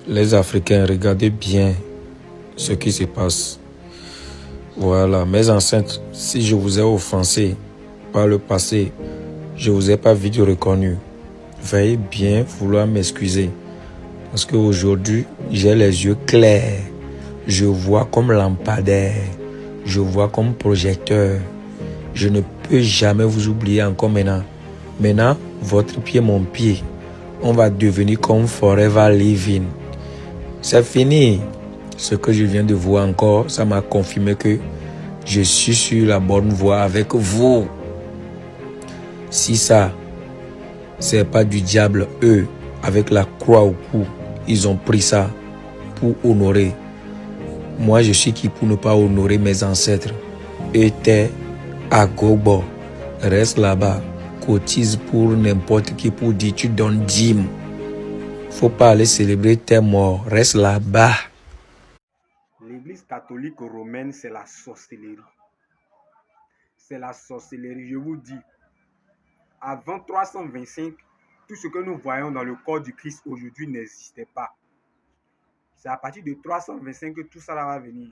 Les Africains, regardez bien ce qui se passe. Voilà, mes ancêtres, si je vous ai offensé par le passé, je ne vous ai pas vite reconnu. Veuillez bien vouloir m'excuser. Parce qu'aujourd'hui, j'ai les yeux clairs. Je vois comme lampadaire. Je vois comme projecteur. Je ne peux jamais vous oublier encore maintenant. Maintenant, votre pied, mon pied. On va devenir comme forever living. C'est fini. Ce que je viens de voir encore, ça m'a confirmé que je suis sur la bonne voie avec vous. Si ça, c'est pas du diable, eux, avec la croix au cou, ils ont pris ça pour honorer. Moi, je suis qui pour ne pas honorer mes ancêtres. Était à Gogo, reste là-bas, cotise pour n'importe qui pour dire tu donnes dîme. Faut pas aller célébrer tes morts, reste là-bas. L'église catholique romaine, c'est la sorcellerie. C'est la sorcellerie, je vous dis. Avant 325, tout ce que nous voyons dans le corps du Christ aujourd'hui n'existait pas. C'est à partir de 325 que tout ça va venir.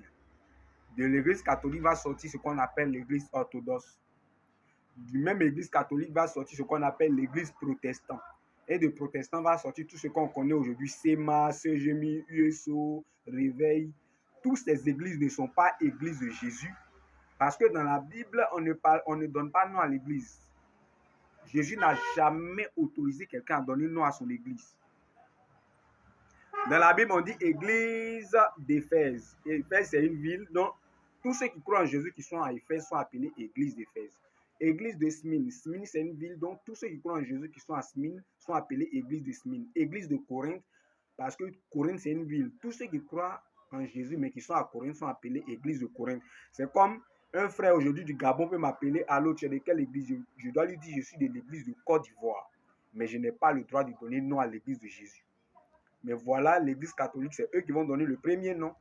De l'église catholique va sortir ce qu'on appelle l'église orthodoxe. Du même église catholique va sortir ce qu'on appelle l'église protestante. Et de protestant va sortir tout ce qu'on connaît aujourd'hui, SEMA, CGMI, USO, Réveil. Toutes ces églises ne sont pas églises de Jésus. Parce que dans la Bible, on ne donne pas nom à l'église. Jésus n'a jamais autorisé quelqu'un à donner nom à son église. Dans la Bible, on dit église d'Éphèse. Éphèse, c'est une ville. Donc, tous ceux qui croient en Jésus qui sont à Éphèse sont appelés église d'Éphèse. Église de Smyrne. Smyrne, c'est une ville. Donc, tous ceux qui croient en Jésus qui sont à Smyrne sont appelés église de Smyrne. Église de Corinthe, parce que Corinthe, c'est une ville. Tous ceux qui croient en Jésus, mais qui sont à Corinthe, sont appelés église de Corinthe. C'est comme un frère aujourd'hui du Gabon peut m'appeler à l'autre, tu es de quelle église? Je dois lui dire, je suis de l'église de Côte d'Ivoire. Mais je n'ai pas le droit de donner nom à l'église de Jésus. Mais voilà, l'église catholique, c'est eux qui vont donner le premier nom.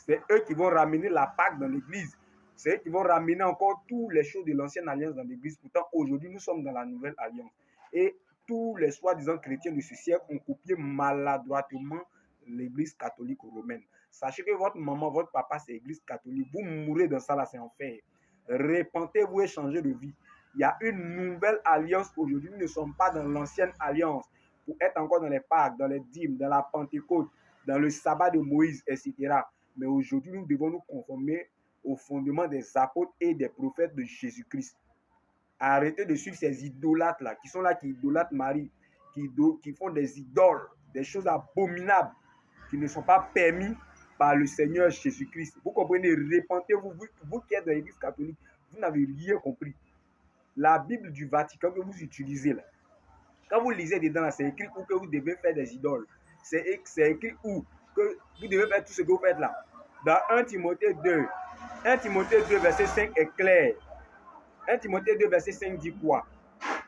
C'est eux qui vont ramener la Pâque dans l'église. C'est eux qui vont ramener encore toutes les choses de l'ancienne alliance dans l'église. Pourtant, aujourd'hui, nous sommes dans la nouvelle alliance. Et tous les soi-disant chrétiens de ce siècle ont copié maladroitement l'église catholique romaine. Sachez que votre maman, votre papa, c'est l'église catholique. Vous mourrez dans ça, là, c'est enfer. Repentez-vous et changez de vie. Il y a une nouvelle alliance aujourd'hui. Nous ne sommes pas dans l'ancienne alliance pour être encore dans les Pâques, dans les dîmes, dans la Pentecôte, dans le sabbat de Moïse, etc. Mais aujourd'hui, nous devons nous conformer au fondement des apôtres et des prophètes de Jésus-Christ. Arrêtez de suivre ces idolâtres-là, qui sont là, qui idolâtrent Marie, qui font des idoles, des choses abominables, qui ne sont pas permis par le Seigneur Jésus-Christ. Vous comprenez? Repentez-vous, vous qui êtes dans l'église catholique, vous n'avez rien compris. La Bible du Vatican que vous utilisez là, quand vous lisez dedans, là, c'est écrit où que vous devez faire des idoles. C'est écrit où que vous devez faire tout ce que vous faites là. Dans 1 Timothée 2, 1 Timothée 2, verset 5 est clair. 1 Timothée 2, verset 5 dit quoi?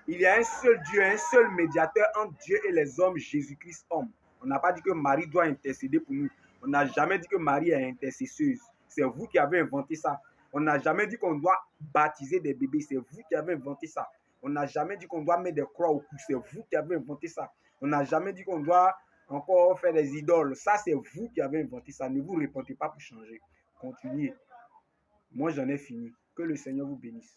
Il y a un seul Dieu, un seul médiateur entre Dieu et les hommes, Jésus-Christ homme. On n'a pas dit que Marie doit intercéder pour nous. On n'a jamais dit que Marie est intercesseuse. C'est vous qui avez inventé ça. On n'a jamais dit qu'on doit baptiser des bébés. C'est vous qui avez inventé ça. On n'a jamais dit qu'on doit mettre des croix au cou. C'est vous qui avez inventé ça. On n'a jamais dit qu'on doit encore faire des idoles. Ça, c'est vous qui avez inventé ça. Ne vous repentez pas pour changer. Continuez. Moi, j'en ai fini. Que le Seigneur vous bénisse.